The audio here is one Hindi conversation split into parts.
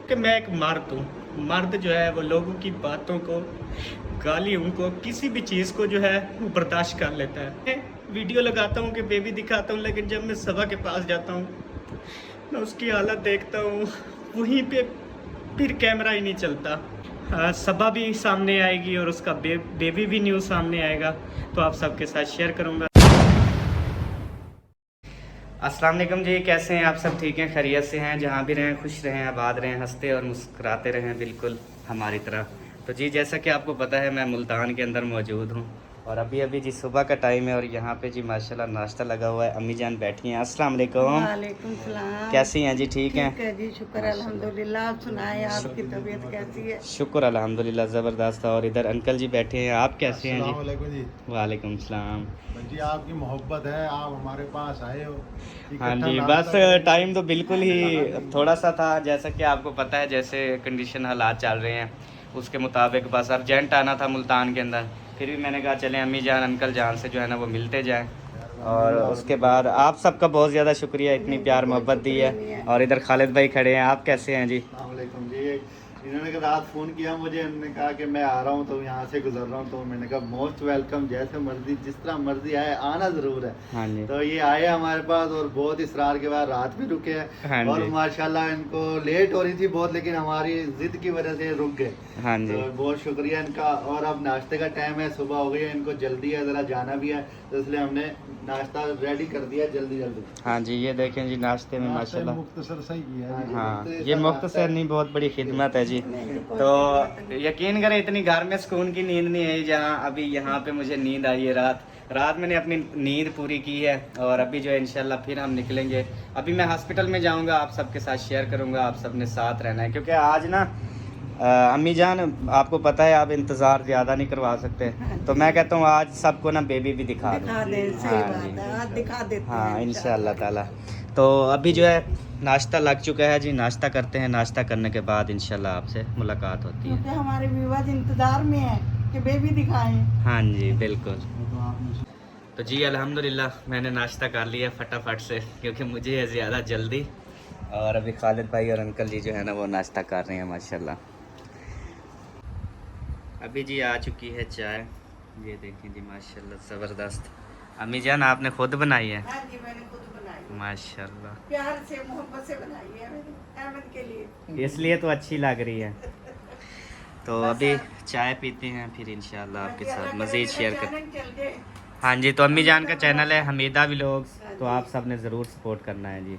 कि मैं एक मर्द हूँ। मर्द जो है वो लोगों की बातों को, गालियों को, किसी भी चीज़ को जो है वो बर्दाश्त कर लेता है। मैं वीडियो लगाता हूँ कि बेबी दिखाता हूँ, लेकिन जब मैं सबा के पास जाता हूँ, मैं उसकी हालत देखता हूँ, वहीं पे फिर कैमरा ही नहीं चलता। सबा भी सामने आएगी और उसका बेबी भी न्यूज़ सामने आएगा, तो आप सबके साथ शेयर करूँगा। अस्सलाम वालेकुम जी, कैसे हैं आप सब? ठीक हैं, खैरियत से हैं? जहाँ भी रहें खुश रहें, आबाद रहें, हंसते और मुस्कुराते रहें, बिल्कुल हमारी तरह। तो जी, जैसा कि आपको पता है, मैं मुल्तान के अंदर मौजूद हूँ और अभी अभी जी सुबह का टाइम है और यहाँ पे जी माशाल्लाह नाश्ता लगा हुआ है। अम्मी जान बैठी हैं। अस्सलाम वालेकुम। वालेकुम सलाम। कैसी हैं जी? ठीक हैं? ठीक है जी, शुक्र अल्हम्दुलिल्लाह। आप सुनाएं, आपकी तबीयत कैसी है? शुक्र अल्हम्दुलिल्लाह, ज़बरदस्त। और इधर अंकल जी बैठे हैं। आप कैसे हैं जी? अस्सलाम वालेकुम जी। वालेकुम सलाम। जी आपकी मोहब्बत है, आप हमारे पास आए हो। हाँ इकट्ठा जी, नाश्ता बस करेंगे। टाइम तो बिल्कुल ही थोड़ा सा था, जैसा कि आपको पता है, जैसे कंडीशन हालात चल रहे हैं उसके मुताबिक बस अर्जेंट आना था मुल्तान के अंदर। फिर भी मैंने कहा चलें अम्मी जान अंकल जान से जो है ना वो मिलते जाएं। और उसके बाद आप सबका बहुत ज़्यादा शुक्रिया, इतनी प्यार मोहब्बत दी है। और इधर खालिद भाई खड़े हैं। आप कैसे हैं जी? अस्सलाम वालेकुम जी। इन्होंने रात फ़ोन किया मुझे, उन्होंने कहा कि मैं आ रहा हूँ, तो यहाँ से गुजर रहा हूँ, तो मैंने कहा मोस्ट वेलकम, जैसे मर्जी जिस तरह मर्जी आए, आना ज़रूर है। हाँ जी। तो ये आए हमारे पास और बहुत इसरार के बाद रात भी रुके हैं। हाँ और जी। माशाल्लाह इनको लेट हो रही थी बहुत, लेकिन हमारी ज़िद की वजह से रुक गए। हाँ जी। तो बहुत शुक्रिया इनका। और अब नाश्ते का टाइम है, सुबह हो गई है, इनको जल्दी है, ज़रा जाना भी है, तो इसलिए हमने नाश्ता रेडी कर दिया जल्दी जल्दी। हाँ जी, ये देखें जी, नाश्ते में माशाल्लाह। मुख्तसर सही किया है। हाँ, ये मुख्तसर नहीं, बहुत बड़ी खिदमत है जी। तो यकीन करें, इतनी घर में सुकून की नींद नहीं है जहाँ अभी यहाँ पे मुझे नींद आई है। रात मैंने अपनी नींद पूरी की है और अभी जो है इंशाल्लाह फिर हम निकलेंगे। अभी मैं हॉस्पिटल में जाऊँगा, आप सबके साथ शेयर करूँगा, आप सब ने साथ रहना है, क्योंकि आज ना अम्मी जान आपको पता है आप इंतज़ार ज़्यादा नहीं करवा सकते, तो मैं कहता हूँ आज सबको ना बेबी भी दिखा दो। दें, सही बात है, आज दिखा देते हैं हाँ इंशाल्लाह ताला। तो अभी जो है नाश्ता लग चुका है जी, नाश्ता करते हैं। नाश्ता करने के बाद इंशाल्लाह आपसे मुलाकात होती है। क्योंकि हमारे व्यूअर्स इंतजार में है कि बेबी दिखाएं। हाँ जी बिल्कुल। तो जी अल्हम्दुलिल्लाह मैंने नाश्ता कर लिया फटाफट से, क्योंकि मुझे है ज़्यादा जल्दी। और अभी खालिद भाई और अंकल जी जो है ना वो नाश्ता कर रहे हैं माशाल्लाह। अभी जी आ चुकी है चाय, ये देखें जी माशाल्लाह ज़बरदस्त। अम्मी जान आपने खुद बनाई है? हाँ जी, मैंने खुद बनाई, माशाल्लाह, प्यार से मोहब्बत से बनाई है मैंने अहमद के लिए, इसलिए तो अच्छी लग रही है। तो अभी चाय पीते हैं, फिर इंशाल्लाह आपके साथ मज़ीद शेयर करते हैं। हाँ जी, तो अम्मी जान का चैनल है हमीदा व्लॉग्स, तो आप सब ने ज़रूर सपोर्ट करना है जी।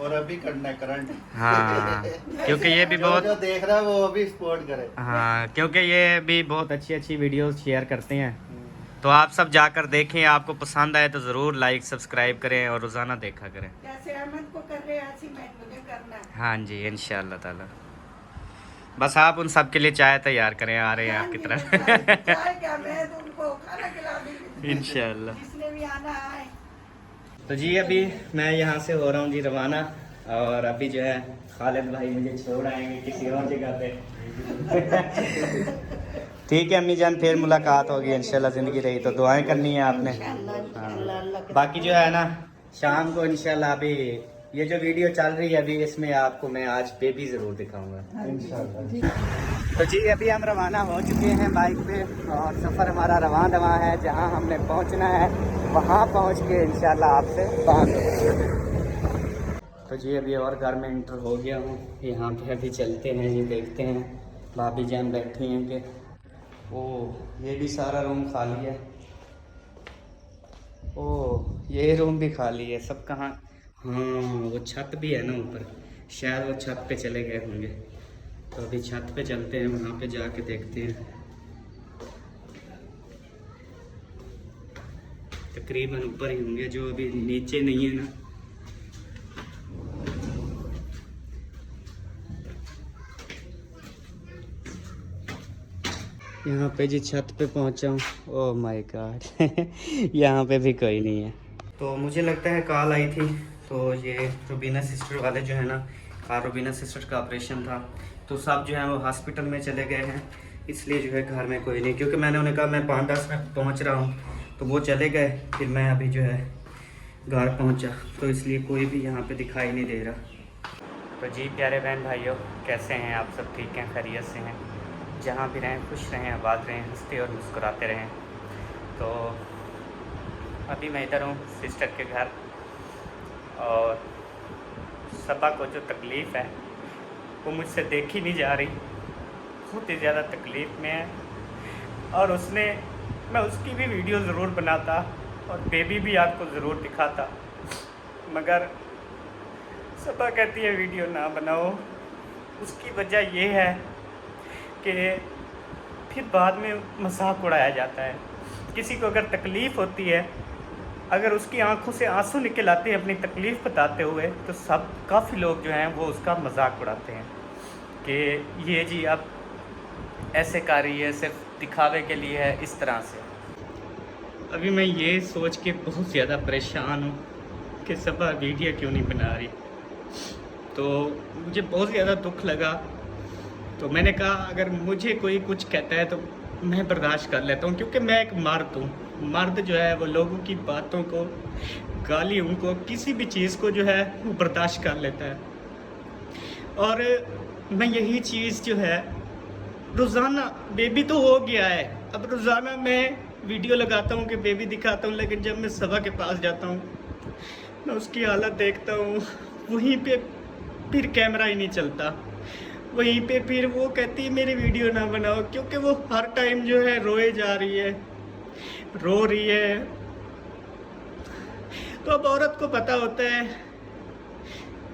और अभी करना है करंट। हाँ क्योंकि ये भी बहुत जो देख रहा है वो अभी सपोर्ट करे। हाँ, क्योंकि ये भी बहुत अच्छी अच्छी वीडियोस शेयर करते हैं, तो आप सब जाकर देखें। आपको पसंद आए तो ज़रूर लाइक सब्सक्राइब करें और रोज़ाना देखा करें। जैसे अहमद को कर रहे हैं ऐसे मुझे करना है। हाँ जी इंशाल्लाह ताला। बस आप उन सब के लिए चाय तैयार करें, आ रहे हैं आपकी तरफ। चाय क्या, मैं तो उनको खाना खिला दूंगी इंशाल्लाह। जिसने भी आना आए। तो जी अभी मैं यहाँ से हो रहा हूँ जी रवाना, और अभी जो है खालिद भाई मुझे छोड़ आएंगे किसी और जगह पे। ठीक है अम्मी जान, फिर मुलाकात होगी इंशाल्लाह, ज़िंदगी रही तो दुआएं करनी है आपने। हाँ। बाकी जो है ना शाम को इंशाल्लाह, अभी ये जो वीडियो चल रही है अभी, इसमें आपको मैं आज बेबी ज़रूर दिखाऊंगा इंशाल्लाह। तो जी अभी हम रवाना हो चुके हैं बाइक पे, और सफ़र हमारा रवां दवा है। जहाँ हमने पहुँचना है वहाँ पहुँच के इंशाल्लाह आपसे बात होगी। तो जी अभी और घर में इंटर हो गया हूँ, यहाँ पे अभी चलते हैं जी, देखते हैं भाभी जान बैठी हैं कि ओह ये भी सारा रूम खाली है, ओह ये रूम भी खाली है, सब कहाँ? हाँ वो छत भी है ना ऊपर, शायद वो छत पे चले गए होंगे। तो अभी छत पे चलते हैं, वहाँ पे जाके देखते हैं। तकरीबन ऊपर ही होंगे, जो अभी नीचे नहीं है ना। यहाँ पे जी छत पे पहुँचा हूँ, ओह माय गॉड। यहाँ पे भी कोई नहीं है। तो मुझे लगता है कॉल आई थी, तो ये रुबीना सिस्टर वाले जो है ना, रुबीना सिस्टर का ऑपरेशन था, तो सब जो है वो हॉस्पिटल में चले गए हैं, इसलिए जो है घर में कोई नहीं। क्योंकि मैंने उन्हें कहा मैं 5-10 मिनट पहुँच रहा हूँ, तो वो चले गए, फिर मैं अभी जो है घर पहुँचा, तो इसलिए कोई भी यहाँ पे दिखाई नहीं दे रहा। तो जी प्यारे बहन भाइयों, कैसे हैं आप सब? ठीक हैं, खैरियत से हैं? जहाँ भी रहें खुश रहें, आबाद रहें, हंसते और मुस्कुराते रहें। तो अभी मैं इधर हूँ सिस्टर के घर, और सबा को जो तकलीफ़ है वो मुझसे देखी नहीं जा रही, बहुत ही ज़्यादा तकलीफ़ में है। और मैं उसकी भी वीडियो ज़रूर बनाता और बेबी भी आपको ज़रूर दिखाता, मगर सबा कहती है वीडियो ना बनाओ। उसकी वजह ये है कि फिर बाद में मजाक उड़ाया जाता है। किसी को अगर तकलीफ़ होती है, अगर उसकी आंखों से आंसू निकल आते हैं अपनी तकलीफ़ बताते हुए, तो काफ़ी लोग जो हैं वो उसका मजाक उड़ाते हैं कि ये जी अब ऐसे कर रही है, सिर्फ दिखावे के लिए है, इस तरह से। अभी मैं ये सोच के बहुत ज़्यादा परेशान हूँ कि सबा वीडियो क्यों नहीं बना रही। तो मुझे बहुत ज़्यादा दुख लगा, तो मैंने कहा अगर मुझे कोई कुछ कहता है तो मैं बर्दाश्त कर लेता हूँ, क्योंकि मैं एक मर्द हूँ। मर्द जो है वो लोगों की बातों को, गाली उनको, किसी भी चीज़ को जो है वो बर्दाश्त कर लेता है। और मैं यही चीज़ जो है रोज़ाना, बेबी तो हो गया है, अब रोज़ाना मैं वीडियो लगाता हूँ कि बेबी दिखाता हूँ, लेकिन जब मैं सबा के पास जाता हूँ, मैं उसकी हालत देखता हूँ, वहीं पे फिर कैमरा ही नहीं चलता। वहीं पे फिर वो कहती है मेरी वीडियो ना बनाओ, क्योंकि वो हर टाइम जो है रोए जा रही है, रो रही है। तो अब औरत को पता होता है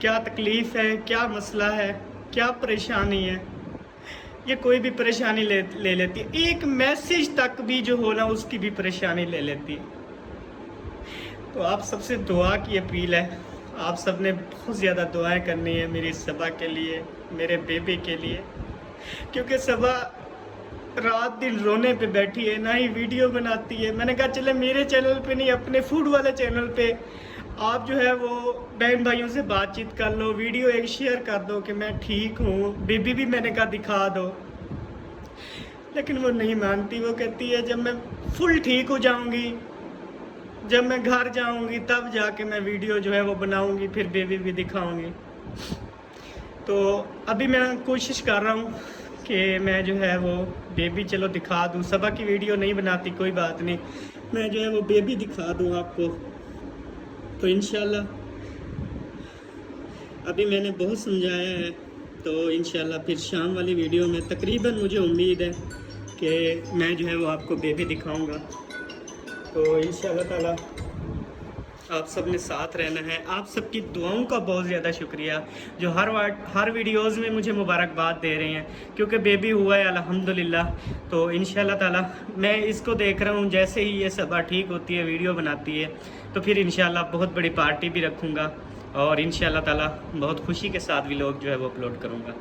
क्या तकलीफ़ है, क्या मसला है, क्या परेशानी है। ये कोई भी परेशानी ले लेती है, एक मैसेज तक भी जो हो ना उसकी भी परेशानी ले लेती है। तो आप सबसे दुआ की अपील है, आप सब ने बहुत ज़्यादा दुआएं करनी है मेरी सबा के लिए, मेरे बेबी के लिए, क्योंकि सबा रात दिन रोने पे बैठी है, ना ही वीडियो बनाती है। मैंने कहा चले मेरे चैनल पे नहीं, अपने फूड वाले चैनल पे आप जो है वो बहन भाइयों से बातचीत कर लो, वीडियो एक शेयर कर दो कि मैं ठीक हूँ, बेबी भी मैंने कहा दिखा दो। लेकिन वो नहीं मानती, वो कहती है जब मैं फुल ठीक हो जाऊँगी, जब मैं घर जाऊंगी तब जाके मैं वीडियो जो है वो बनाऊंगी, फिर बेबी भी दिखाऊंगी। तो अभी मैं कोशिश कर रहा हूँ कि मैं जो है वो बेबी चलो दिखा दूँ। सबा की वीडियो नहीं बनाती कोई बात नहीं, मैं जो है वो बेबी दिखा दूँ आपको। तो इंशाल्लाह अभी मैंने बहुत समझाया है, तो इंशाल्लाह फिर शाम वाली वीडियो में तकरीबन मुझे उम्मीद है कि मैं जो है वो आपको बेबी दिखाऊँगा। तो इंशाअल्लाह ताला आप सब ने साथ रहना है। आप सबकी दुआओं का बहुत ज़्यादा शुक्रिया, जो हर वीडियोस में मुझे मुबारकबाद दे रहे हैं, क्योंकि बेबी हुआ है अल्हम्दुलिल्लाह। तो इंशाअल्लाह ताला मैं इसको देख रहा हूँ, जैसे ही ये सबा ठीक होती है, वीडियो बनाती है, तो फिर इंशाअल्लाह बहुत बड़ी पार्टी भी रखूँगा, और इंशाअल्लाह ताला बहुत खुशी के साथ भी लोग जो है वो अपलोड करूँगा।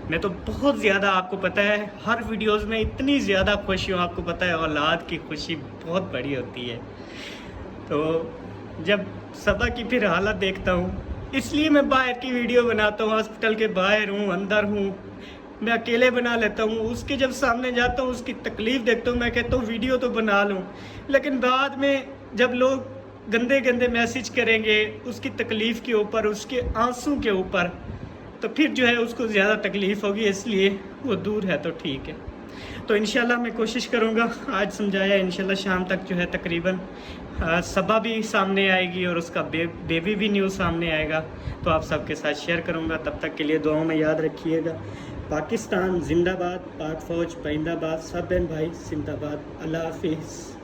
मैं तो बहुत ज़्यादा, आपको पता है हर वीडियोस में इतनी ज़्यादा खुशी हूँ, आपको पता है औलाद की खुशी बहुत बड़ी होती है। तो जब सबा की फिर हालत देखता हूँ, इसलिए मैं बाहर की वीडियो बनाता हूँ, हॉस्पिटल के बाहर हूँ, अंदर हूँ, मैं अकेले बना लेता हूँ। उसके जब सामने जाता हूँ, उसकी तकलीफ़ देखता हूँ, मैं कहता हूँ वीडियो तो बना लूँ, लेकिन बाद में जब लोग गंदे गंदे मैसेज करेंगे उसकी तकलीफ़ के ऊपर, उसके आंसू के ऊपर, तो फिर जो है उसको ज़्यादा तकलीफ़ होगी, इसलिए वो दूर है। तो ठीक है, तो इंशाल्लाह मैं कोशिश करूँगा, आज समझाया, इंशाल्लाह शाम तक जो है तकरीबन सबा भी सामने आएगी और उसका बेबी भी न्यूज़ सामने आएगा, तो आप सबके साथ शेयर करूँगा। तब तक के लिए दुआओं में याद रखिएगा। पाकिस्तान जिंदाबाद, पाक फ़ौज पाइंदाबाद, सब बहन भाई जिंदाबाद। अल्लाह हाफिज़।